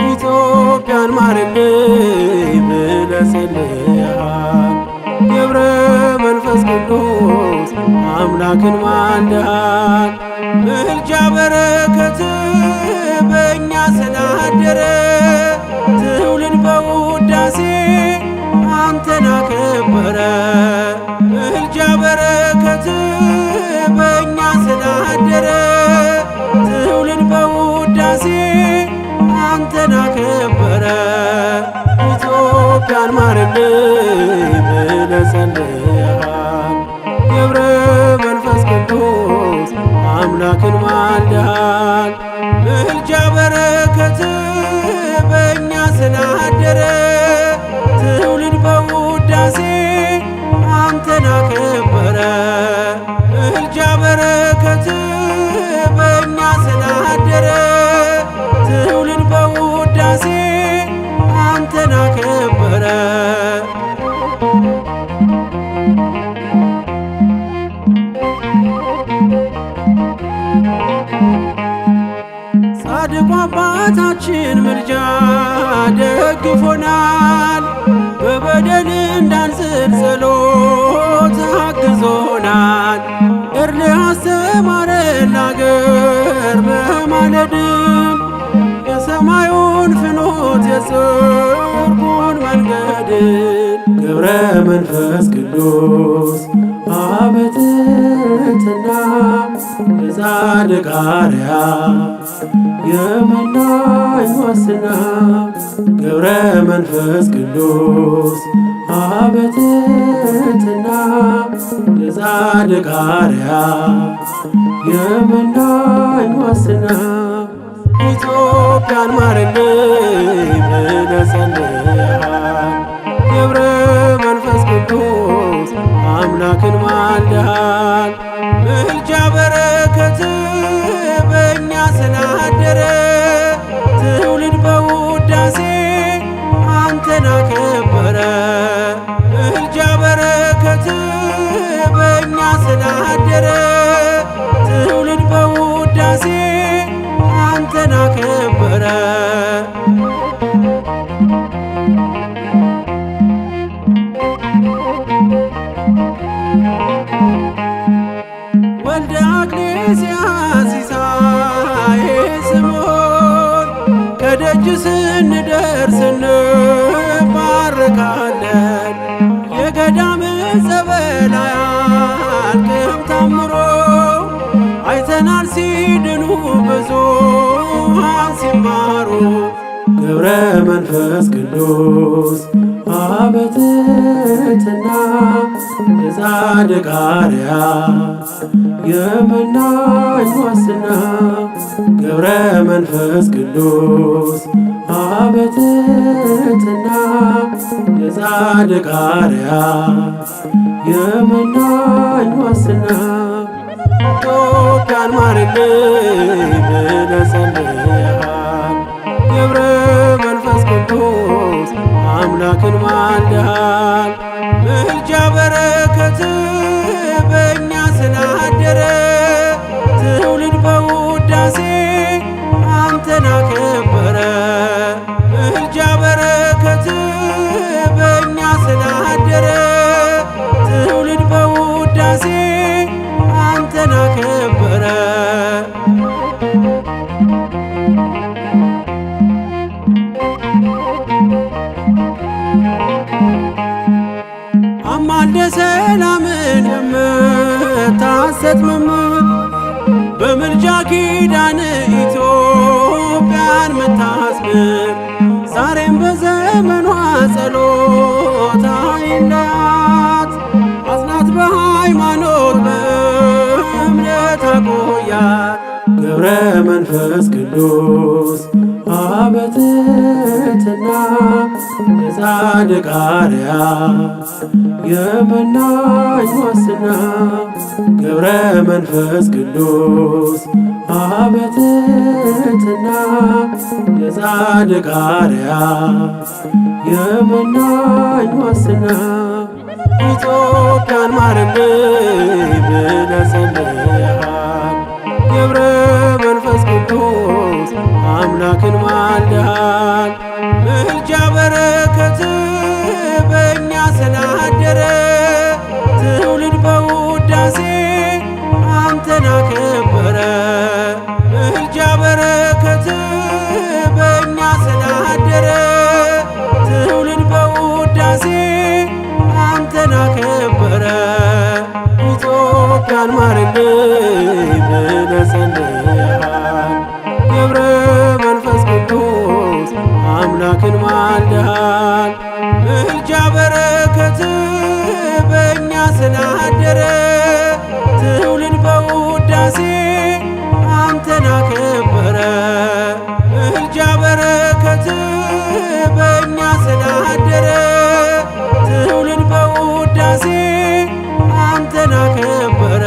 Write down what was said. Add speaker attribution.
Speaker 1: ኢትዮጵያን ማርልኝ ብለህ ጸልየሃል። ገብረ መንፈስ ቅዱስ አምላክን ማልደሃል። ምልጃ በረከት በእኛ ስላደረ ትውልድ በውዳሴ አንተን አከበረ። ምልጃ በረከት በእኛ ስላደረ ትውልድ በውዳሴ አንተን አከበረ። ኢትዮጵያን ማርልኝ ብለህ ጸልየሃል። ገብረ መንፈስ ቅዱስ አምላክን ማልደሃል። ምልጃ በረከት በእኛ ስላደረ ትውልድ በውዳሴ አንተን አከበረ። ምልጃ በረከት በእኛ ስላደረ ትውልድ በውዳሴ አንተን አከበረ። ጻድቁ አባታችን ምልጃ ደግፎናል። በበደል እንዳንዝል ጸሎት አግዞናል። እርልህ አስተማረን ለአገር በማለድም የሰማዩን ፍኖት የጽድቁን መንገድን። ገብረ መንፈስ ቅዱስ አበ ትሕትና የጻድቅ አርአያ የመናኝ ዋስና። ገብረ መንፈስ ቅዱስ አበ ትሕትና የጻድቅ አርአያ የመናኝ ዋስና። ኢትዮጵያን ማርልኝ ብለህ ጸልየሃል። ገብረ መንፈስ ቅዱስ አምላክን ማልደሃል። ምልጃ በረከት በእኛ ስላደረ ትውልድ በውዳሴ አንተን አከበረ። ምልጃ በረከት በእኛ ስላደረ ትውልድ በውዳሴ አንተን አከበረ። ወልደ አክሌስያስ ሲሳይ ስምዖን ከደጅ ስንደርስ እንባረካለን። የገዳም ጸበል አያልቅም ታምሮ አይተናል ሲድኑ ብዙኃን ሲማሩ። ገብረ መንፈስ ቅዱስ አበ ትሕትና የጻድቅ አርአያ የመናኝ ዋስና። ገብረ መንፈስ ቅዱስ አበ ትሕትና የጻድቅ አርአያ የመናኝ ዋስና። ኢትዮጵያን ማርልኝ ብለህ ጸልየሃል። ገብረ መንፈስ ቅዱስ አምላክን ማልደሃል። ምልጃ በረከት በእኛ ስላደረ ትውልድ በውዳሴ አንተን አከበረ። ምልጃ በረከት በእኛ ስላደረ ትውልድ በውዳሴ አንተን አከበረ። አማልደ ሰላምን የምታሰጥ መምህር በምልጃ ኪዳን ኢትዮጵያን ምታስምር ዛሬም በዘመኗ ጸሎት አይለያት። አጽናት በሃይማኖት በእምነት አቆያት። ገብረ መንፈስ ቅዱስ አበ ትሕትና የጻድቅ አርአያ የመናኝ ዋስትና ገብረ መንፈስ ቅዱስ አበትትና የጻድቅ አርአያ የመናኝ ዋስትና ኢትዮጵያን ማረልኝ ብለህ ጸልየሃል። ገብረ መንፈስ ቅዱስ አምላክን ማልደሃል። ምልጃ በረከት በእኛ ስላደረ ትውልድ በውዳሴ አንተን አከበረ። ምልጃ በረከት በእኛ ስላደረ ትውልድ በውዳሴ አንተን አከበረ። ኢትዮጵያን ማረልኝ ብለህ ጸልየሃል። ገብረ መንፈስ ቅዱስ አምላክን ማልደሃል። ምልጃ በረከት በእኛ ስላደረ ትውልድ በውዳሴ አንተን አከበረ። ምልጃ በረከት በእኛ ስላደረ ትውልድ በውዳሴ አንተን አከበረ።